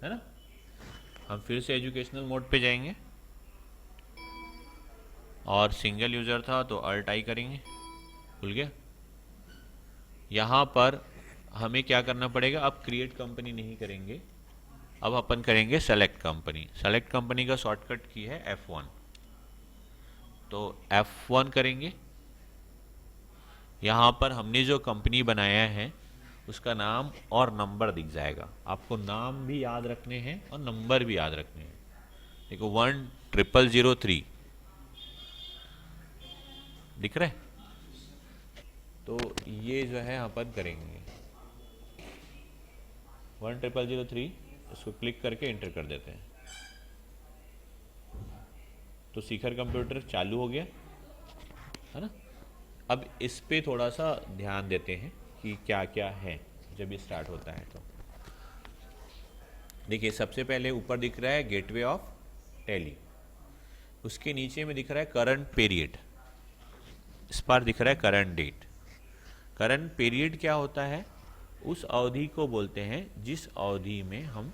है ना। हम फिर से एजुकेशनल मोड पे जाएंगे और सिंगल यूज़र था तो अल्ट आई करेंगे, भूल गया। यहाँ पर हमें क्या करना पड़ेगा, अब क्रिएट कंपनी नहीं करेंगे, अब अपन करेंगे सेलेक्ट कंपनी। सेलेक्ट कंपनी का शॉर्टकट की है F1, तो F1 करेंगे। यहाँ पर हमने जो कंपनी बनाया है उसका नाम और नंबर दिख जाएगा। आपको नाम भी याद रखने हैं और नंबर भी याद रखने हैं। देखो 10003 दिख रहा है, तो ये जो है अपन करेंगे 10003, इसको क्लिक करके एंटर कर देते हैं। तो शिखर कंप्यूटर चालू हो गया, है ना। अब इस पे थोड़ा सा ध्यान देते हैं कि क्या क्या है जब ये स्टार्ट होता है। तो देखिए सबसे पहले ऊपर दिख रहा है गेटवे ऑफ टैली, उसके नीचे में दिख रहा है करंट पीरियड, इस पर दिख रहा है करंट डेट। करंट पीरियड क्या होता है, उस अवधि को बोलते हैं जिस अवधि में हम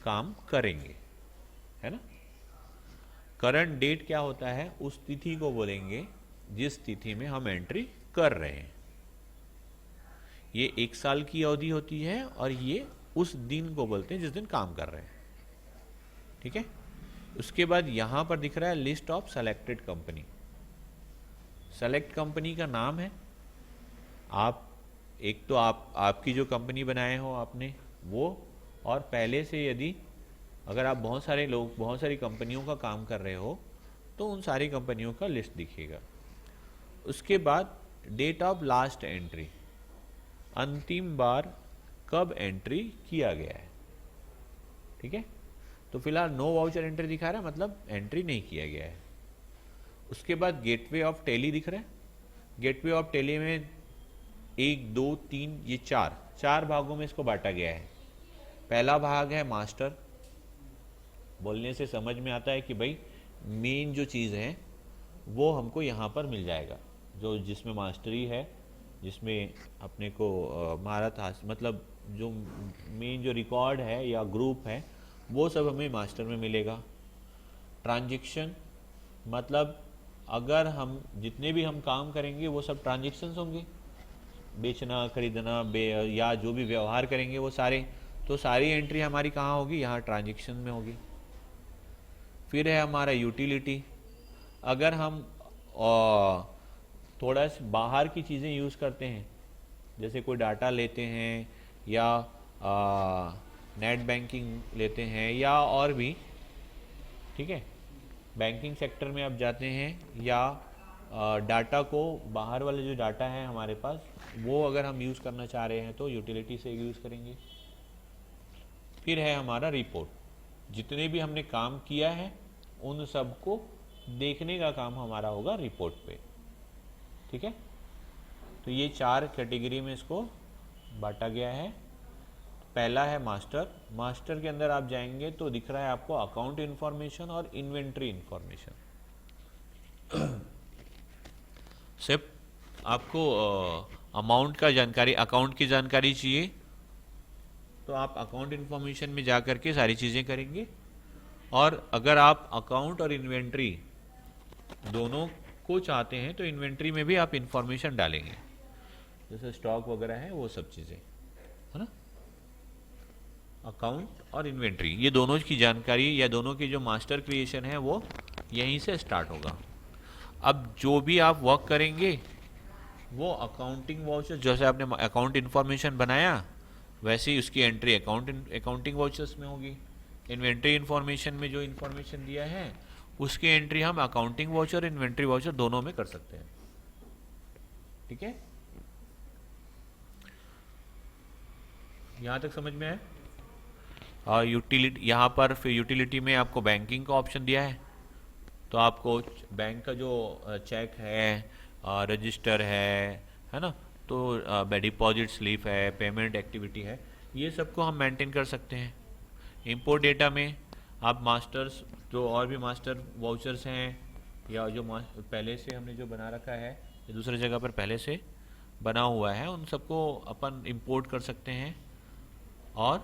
काम करेंगे, है ना। करंट डेट क्या होता है, उस तिथि को बोलेंगे जिस तिथि में हम एंट्री कर रहे हैं। ये एक साल की अवधि होती है और ये उस दिन को बोलते हैं जिस दिन काम कर रहे हैं, ठीक है। उसके बाद यहां पर दिख रहा है list of selected company. Select company का नाम है, आप एक तो आपकी जो कंपनी बनाए हो आपने वो, और पहले से यदि अगर आप बहुत सारे लोग बहुत सारी कंपनियों का काम कर रहे हो तो उन सारी कंपनियों का लिस्ट दिखेगा। उसके बाद डेट ऑफ लास्ट एंट्री, अंतिम बार कब एंट्री किया गया है, ठीक है। तो फिलहाल नो वाउचर एंट्री दिखा रहा है, मतलब एंट्री नहीं किया गया है। उसके बाद गेटवे ऑफ टैली दिख रहा है। गेटवे ऑफ टैली में 1 2 3 ये चार भागों में इसको बांटा गया है। पहला भाग है मास्टर, बोलने से समझ में आता है कि भाई मेन जो चीज़ है वो हमको यहाँ पर मिल जाएगा, जो जिसमें मास्टरी है, जिसमें अपने को महारत हासिल, मतलब जो मेन जो रिकॉर्ड है या ग्रुप है वो सब हमें मास्टर में मिलेगा। ट्रांजैक्शन मतलब अगर हम जितने भी हम काम करेंगे वो सब ट्रांजैक्शंस होंगे, बेचना खरीदना या जो भी व्यवहार करेंगे वो सारे, तो सारी एंट्री हमारी कहाँ होगी, यहाँ ट्रांजैक्शन में होगी। फिर है हमारा यूटिलिटी, अगर हम थोड़ा सा बाहर की चीज़ें यूज़ करते हैं, जैसे कोई डाटा लेते हैं या नेट बैंकिंग लेते हैं या और भी, ठीक है, बैंकिंग सेक्टर में आप जाते हैं या डाटा को बाहर वाले जो डाटा है हमारे पास वो अगर हम यूज़ करना चाह रहे हैं तो यूटिलिटी से यूज़ करेंगे। फिर है हमारा रिपोर्ट, जितने भी हमने काम किया है उन सब को देखने का काम हमारा होगा रिपोर्ट पे, ठीक है। तो ये 4 कैटेगरी में इसको बांटा गया है। पहला है मास्टर, मास्टर के अंदर आप जाएंगे तो दिख रहा है आपको अकाउंट इन्फॉर्मेशन और इन्वेंट्री इन्फॉर्मेशन। सिर्फ आपको अमाउंट का जानकारी, अकाउंट की जानकारी चाहिए तो आप अकाउंट इन्फॉर्मेशन में जा कर के सारी चीज़ें करेंगे। और अगर आप अकाउंट और इन्वेंट्री दोनों को चाहते हैं तो इन्वेंट्री में भी आप इन्फॉर्मेशन डालेंगे, जैसे स्टॉक वगैरह है वो सब चीज़ें, है ना। अकाउंट और इन्वेंट्री ये दोनों की जानकारी या दोनों की जो मास्टर क्रिएशन है वो यहीं से स्टार्ट होगा। अब जो भी आप वर्क करेंगे वो अकाउंटिंग वाउचर, जैसे आपने अकाउंट इन्फॉर्मेशन बनाया वैसे ही उसकी एंट्री अकाउंटिंग वाउचर्स में होगी। इन्वेंट्री इन्फॉर्मेशन में जो इन्फॉर्मेशन दिया है उसकी एंट्री हम अकाउंटिंग वाउचर इन्वेंट्री वाउचर दोनों में कर सकते हैं, ठीक है। यहाँ तक समझ में है। और यूटिलिटी, यहाँ पर फिर यूटिलिटी में आपको बैंकिंग का ऑप्शन दिया है, तो आपको बैंक का जो चेक है, रजिस्टर है ना, तो डिपॉजिट स्लिप है, पेमेंट एक्टिविटी है, ये सबको हम मेंटेन कर सकते हैं। इंपोर्ट डेटा में आप मास्टर्स जो और भी मास्टर वाउचर्स हैं या जो पहले से हमने जो बना रखा है या दूसरी जगह पर पहले से बना हुआ है उन सबको अपन इंपोर्ट कर सकते हैं और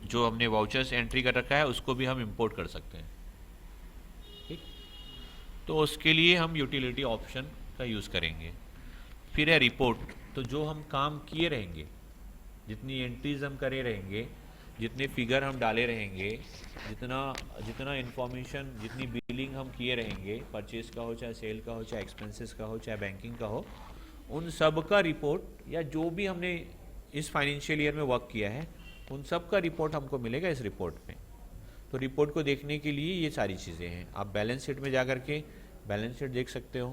जो हमने वाउचर्स एंट्री कर रखा है उसको भी हम इंपोर्ट कर सकते हैं। ठीक, तो उसके लिए हम यूटिलिटी ऑप्शन का यूज़ करेंगे। फिर है रिपोर्ट, तो जो हम काम किए रहेंगे, जितनी एंट्रीज हम करे रहेंगे, जितने फिगर हम डाले रहेंगे, जितना जितना इन्फॉर्मेशन, जितनी बिलिंग हम किए रहेंगे, परचेज का हो, चाहे सेल का हो, चाहे एक्सपेंसेस का हो, चाहे बैंकिंग का हो, उन सब का रिपोर्ट, या जो भी हमने इस फाइनेंशियल ईयर में वर्क किया है उन सब का रिपोर्ट हमको मिलेगा इस रिपोर्ट में। तो रिपोर्ट को देखने के लिए ये सारी चीज़ें हैं। आप बैलेंस शीट में जा कर के बैलेंस शीट देख सकते हो,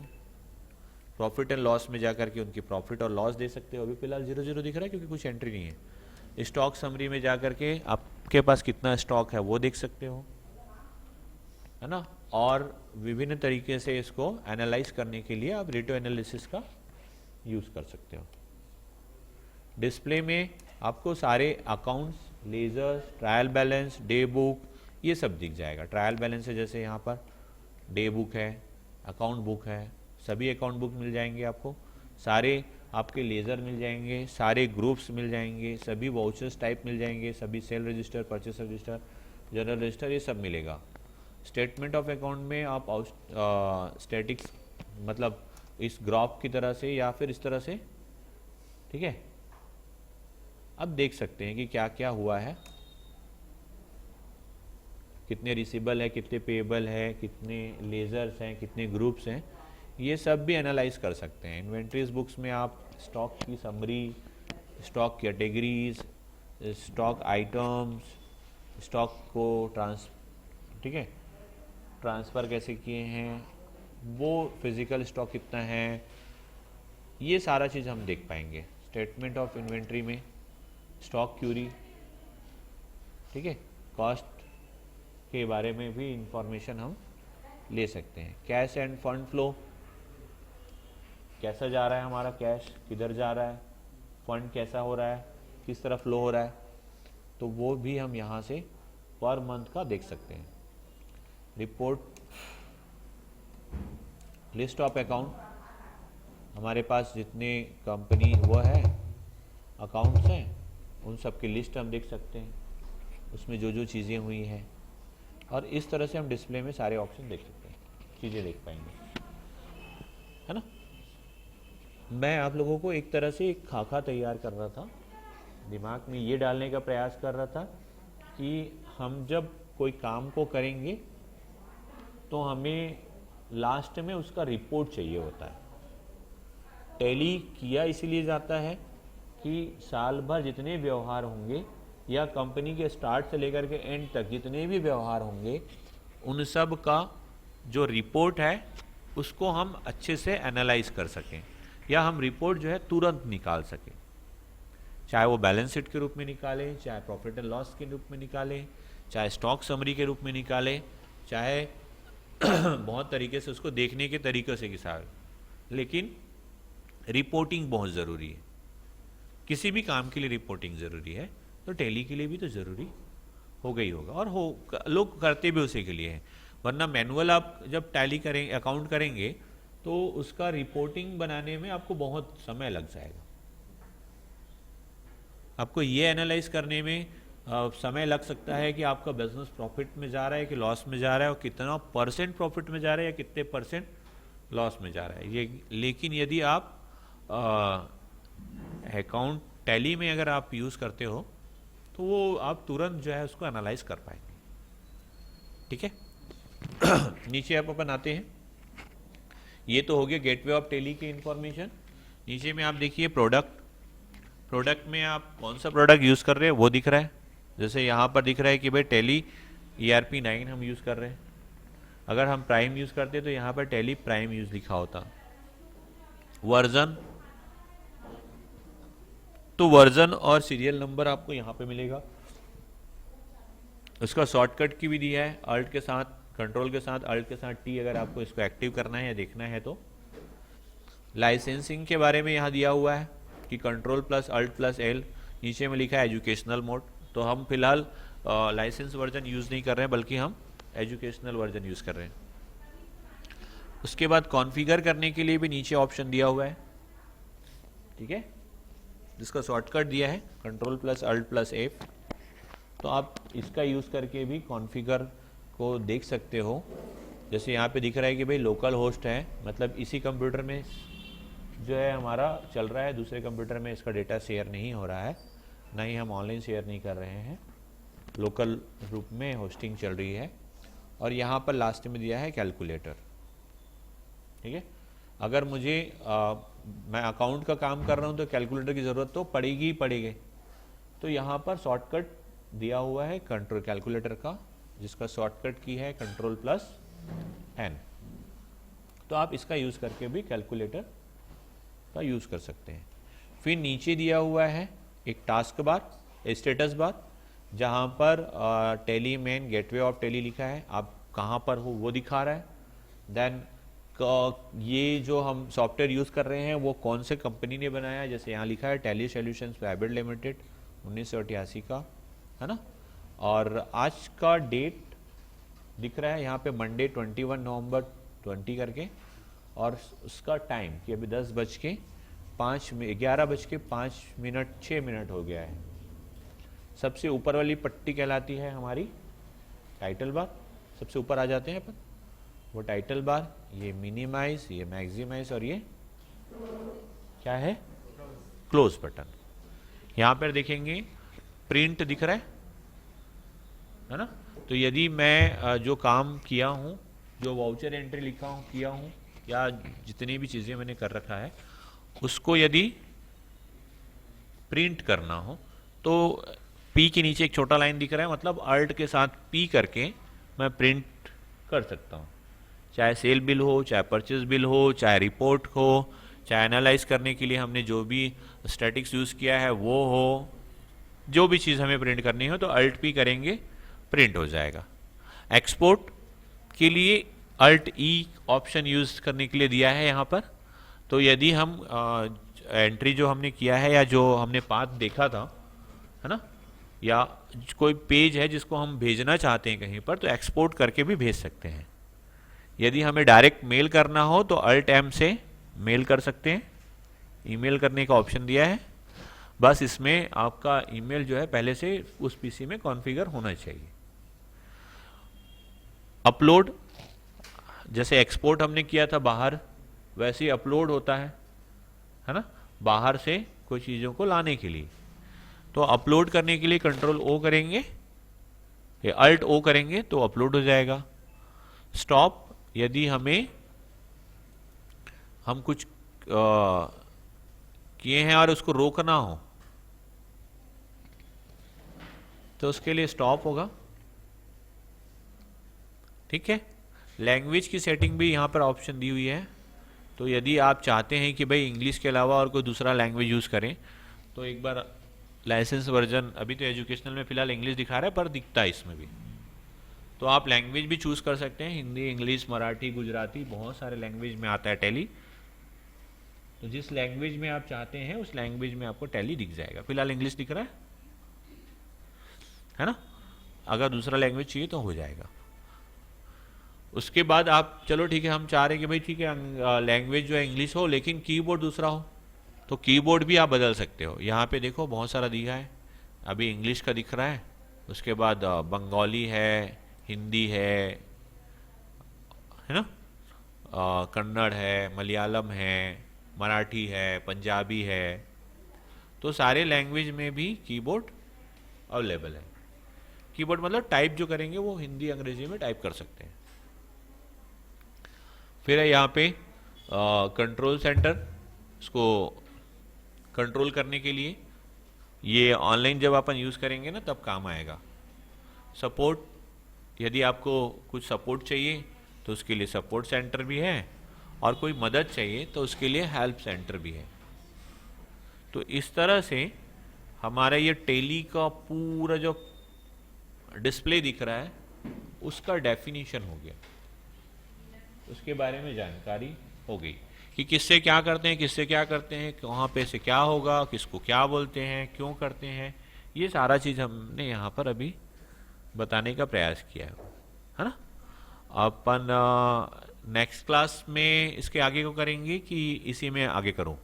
प्रॉफिट एंड लॉस में जा कर के उनकी प्रॉफिट और लॉस दे सकते हो। अभी फिलहाल 0 दिख रहा है क्योंकि कुछ एंट्री नहीं है। स्टॉक समरी में जा कर के आपके पास कितना स्टॉक है वो देख सकते हो, है ना। और विभिन्न तरीके से इसको एनालाइज करने के लिए आप रेटियो एनालिसिस का यूज़ कर सकते हो। डिस्प्ले में आपको सारे accounts, ledgers, trial balance, day book, ये सब दिख जाएगा। ट्रायल बैलेंस है जैसे यहाँ पर, डे बुक है, अकाउंट बुक है, सभी अकाउंट बुक मिल जाएंगे आपको, सारे आपके लेज़र मिल जाएंगे, सारे ग्रुप्स मिल जाएंगे, सभी वाउचर्स टाइप मिल जाएंगे, सभी cell register, purchase register, general register, ये सब मिलेगा। स्टेटमेंट ऑफ अकाउंट में आप स्टैटिक्स मतलब इस ग्राफ की तरह से या फिर इस तरह से, ठीक है, अब देख सकते हैं कि क्या क्या हुआ है, कितने रिसीवेबल है, कितने पेएबल है, कितने लेजर्स हैं, कितने ग्रुप्स हैं, ये सब भी एनालाइज कर सकते हैं। इन्वेंट्रीज बुक्स में आप स्टॉक की summary, stock categories, stock items, stock को ठीक है, ट्रांसफ़र कैसे किए हैं, वो फिज़िकल स्टॉक कितना है, ये सारा चीज़ हम देख पाएंगे। स्टेटमेंट ऑफ इन्वेंट्री में स्टॉक क्यूरी, ठीक है, कॉस्ट के बारे में भी इंफॉर्मेशन हम ले सकते हैं। कैश एंड फंड फ्लो, कैसा जा रहा है हमारा कैश, किधर जा रहा है, फंड कैसा हो रहा है, किस तरह फ्लो हो रहा है, तो वो भी हम यहाँ से पर मंथ का देख सकते हैं। रिपोर्ट, लिस्ट ऑफ अकाउंट, हमारे पास जितने कंपनी वो है अकाउंट्स हैं उन सब की लिस्ट हम देख सकते हैं, उसमें जो जो चीज़ें हुई हैं, और इस तरह से हम डिस्प्ले में सारे ऑप्शन देख सकते हैं, चीज़ें देख पाएंगे, है ना। मैं आप लोगों को एक तरह से एक खाका तैयार कर रहा था, दिमाग में ये डालने का प्रयास कर रहा था कि हम जब कोई काम को करेंगे तो हमें लास्ट में उसका रिपोर्ट चाहिए होता है। टैली किया इसीलिए जाता है कि साल भर जितने व्यवहार होंगे या कंपनी के स्टार्ट से लेकर के एंड तक जितने भी व्यवहार होंगे उन सब का जो रिपोर्ट है उसको हम अच्छे से एनालाइज कर सकें, या हम रिपोर्ट जो है तुरंत निकाल सकें, चाहे वो बैलेंस शीट के रूप में निकालें, चाहे प्रॉफिट एंड लॉस के रूप में निकालें, चाहे स्टॉक समरी के रूप में निकालें, चाहे बहुत तरीके से उसको देखने के तरीक़े से किसान, लेकिन रिपोर्टिंग बहुत ज़रूरी है। किसी भी काम के लिए रिपोर्टिंग ज़रूरी है, तो टैली के लिए भी तो ज़रूरी हो गई होगा, और लोग करते भी उसी के लिए हैं। वरना मैनुअल आप जब टैली करेंगे, अकाउंट करेंगे, तो उसका रिपोर्टिंग बनाने में आपको बहुत समय लग जाएगा। आपको ये एनालाइज करने में समय लग सकता है कि आपका बिजनेस प्रॉफिट में जा रहा है कि लॉस में जा रहा है, और कितना % प्रॉफिट में जा रहा है या कितने % लॉस में जा रहा है ये। लेकिन यदि आप अकाउंट टैली में अगर आप यूज़ करते हो तो वो आप तुरंत जो है उसको एनालाइज कर पाएंगे, ठीक है। नीचे आप अपन आते हैं, ये तो हो गया गेटवे ऑफ टैली की इंफॉर्मेशन। नीचे में आप देखिए प्रोडक्ट में आप कौन सा प्रोडक्ट यूज़ कर रहे हैं वो दिख रहा है। जैसे यहाँ पर दिख रहा है कि भाई टैली ERP 9 हम यूज़ कर रहे हैं। अगर हम प्राइम यूज़ करते तो यहाँ पर टैली प्राइम यूज़ लिखा होता। वर्जन, तो वर्जन और सीरियल नंबर आपको यहाँ पे मिलेगा। उसका शॉर्टकट की भी दिया है, अल्ट के साथ, कंट्रोल के साथ, अल्ट के साथ T अगर आपको इसको एक्टिव करना है या देखना है तो। लाइसेंसिंग के बारे में यहाँ दिया हुआ है कि control plus alt plus L, नीचे में लिखा है एजुकेशनल मोड। तो हम फिलहाल लाइसेंस वर्जन यूज़ नहीं कर रहे हैं, बल्कि हम एजुकेशनल वर्जन यूज़ कर रहे हैं। उसके बाद कॉन्फ़िगर करने के लिए भी नीचे ऑप्शन दिया हुआ है, ठीक है, जिसका शॉर्टकट दिया है control plus alt plus F। तो आप इसका यूज़ करके भी कॉन्फ़िगर को देख सकते हो। जैसे यहाँ पे दिख रहा है कि भाई लोकल होस्ट है, मतलब इसी कंप्यूटर में जो है हमारा चल रहा है, दूसरे कंप्यूटर में इसका डेटा शेयर नहीं हो रहा है, ना ही हम ऑनलाइन शेयर नहीं कर रहे हैं, लोकल रूप में होस्टिंग चल रही है। और यहाँ पर लास्ट में दिया है कैलकुलेटर। ठीक है, अगर मुझे मैं अकाउंट का काम कर रहा हूँ तो कैलकुलेटर की ज़रूरत तो पड़ेगी ही पड़ेगी। तो यहाँ पर शॉर्टकट दिया हुआ है कंट्रोल कैलकुलेटर का, जिसका शॉर्टकट की है Ctrl+N। तो आप इसका यूज़ करके भी कैलकुलेटर का यूज़ कर सकते हैं। फिर नीचे दिया हुआ है एक टास्क बार, स्टेटस बार, जहाँ पर Tally main gateway of Tally लिखा है, आप कहाँ पर हो वो दिखा रहा है। देन ये जो हम सॉफ्टवेयर यूज़ कर रहे हैं वो कौन से कंपनी ने बनाया, जैसे यहाँ लिखा है टेली सॉल्यूशंस प्राइवेट लिमिटेड 1988 का, है ना। और आज का डेट दिख रहा है यहाँ पे मंडे 21 नवंबर 20 करके, और उसका टाइम कि अभी 11:05 हो गया है। सबसे ऊपर वाली पट्टी कहलाती है हमारी टाइटल बार, सबसे ऊपर आ जाते हैं अपन, वो टाइटल बार, ये मिनिमाइज, ये मैक्सिमाइज, और ये क्या है, क्लोज बटन। यहाँ पर देखेंगे प्रिंट दिख रहा है ना। तो यदि मैं जो काम किया हूँ, जो वाउचर एंट्री लिखा हूँ किया हूँ, या जितनी भी चीज़ें मैंने कर रखा है उसको यदि प्रिंट करना हो तो पी के नीचे एक छोटा लाइन दिख रहा है, मतलब अल्ट के साथ पी करके मैं प्रिंट कर सकता हूँ। चाहे सेल बिल हो, चाहे परचेज बिल हो, चाहे रिपोर्ट हो, चाहे एनालाइज करने के लिए हमने जो भी स्टैटिक्स यूज़ किया है वो हो, जो भी चीज़ हमें प्रिंट करनी हो तो अल्ट पी करेंगे, प्रिंट हो जाएगा। एक्सपोर्ट के लिए अल्ट ई ऑप्शन यूज़ करने के लिए दिया है यहाँ पर। तो यदि हम एंट्री जो हमने किया है या जो हमने पाथ देखा था, है ना, या कोई पेज है जिसको हम भेजना चाहते हैं कहीं पर, तो एक्सपोर्ट करके भी भेज सकते हैं। यदि हमें डायरेक्ट मेल करना हो तो अल्ट एम से मेल कर सकते हैं, ईमेल करने का ऑप्शन दिया है। बस इसमें आपका ईमेल जो है पहले से उस पीसी में कॉन्फ़िगर होना चाहिए। अपलोड, जैसे एक्सपोर्ट हमने किया था बाहर, वैसे ही अपलोड होता है ना, बाहर से कोई चीज़ों को लाने के लिए। तो अपलोड करने के लिए कंट्रोल ओ करेंगे, या अल्ट ओ करेंगे तो अपलोड हो जाएगा। स्टॉप, यदि हम कुछ किए हैं और उसको रोकना हो तो उसके लिए स्टॉप होगा। ठीक है, लैंग्वेज की सेटिंग भी यहाँ पर ऑप्शन दी हुई है। तो यदि आप चाहते हैं कि भाई इंग्लिश के अलावा और कोई दूसरा लैंग्वेज यूज़ करें, तो एक बार लाइसेंस वर्जन, अभी तो एजुकेशनल में फ़िलहाल इंग्लिश दिखा रहा है पर दिखता है इसमें भी, तो आप लैंग्वेज भी चूज़ कर सकते हैं, हिंदी, इंग्लिश, मराठी, गुजराती, बहुत सारे लैंग्वेज में आता है टैली। तो जिस लैंग्वेज में आप चाहते हैं उस लैंग्वेज में आपको टैली दिख जाएगा। फिलहाल इंग्लिश दिख रहा है ना, अगर दूसरा लैंग्वेज चाहिए तो हो जाएगा। उसके बाद आप, चलो ठीक है, हम चाह रहे हैं कि भाई ठीक है लैंग्वेज जो है इंग्लिश हो लेकिन कीबोर्ड दूसरा हो, तो कीबोर्ड भी आप बदल सकते हो। यहाँ पे देखो बहुत सारा दिया है, अभी इंग्लिश का दिख रहा है, उसके बाद बंगाली है, हिंदी है ना, कन्नड़ है, मलयालम है, मराठी है, पंजाबी है। तो सारे लैंग्वेज में भी कीबोर्ड अवेलेबल है। कीबोर्ड मतलब टाइप जो करेंगे वो हिंदी अंग्रेजी में टाइप कर सकते हैं। फिर है यहाँ पे कंट्रोल सेंटर, इसको कंट्रोल करने के लिए, ये ऑनलाइन जब अपन यूज़ करेंगे ना तब काम आएगा। सपोर्ट, यदि आपको कुछ सपोर्ट चाहिए तो उसके लिए सपोर्ट सेंटर भी है, और कोई मदद चाहिए तो उसके लिए हेल्प सेंटर भी है। तो इस तरह से हमारा ये टेली का पूरा जो डिस्प्ले दिख रहा है उसका डेफिनेशन हो गया, उसके बारे में जानकारी हो गई कि किससे क्या करते हैं, किससे क्या करते हैं, कहाँ पे से क्या होगा, किसको क्या बोलते हैं, क्यों करते हैं, ये सारा चीज़ हमने यहाँ पर अभी बताने का प्रयास किया है ना। अपन नेक्स्ट क्लास में इसके आगे को करेंगे कि इसी में आगे करूँ।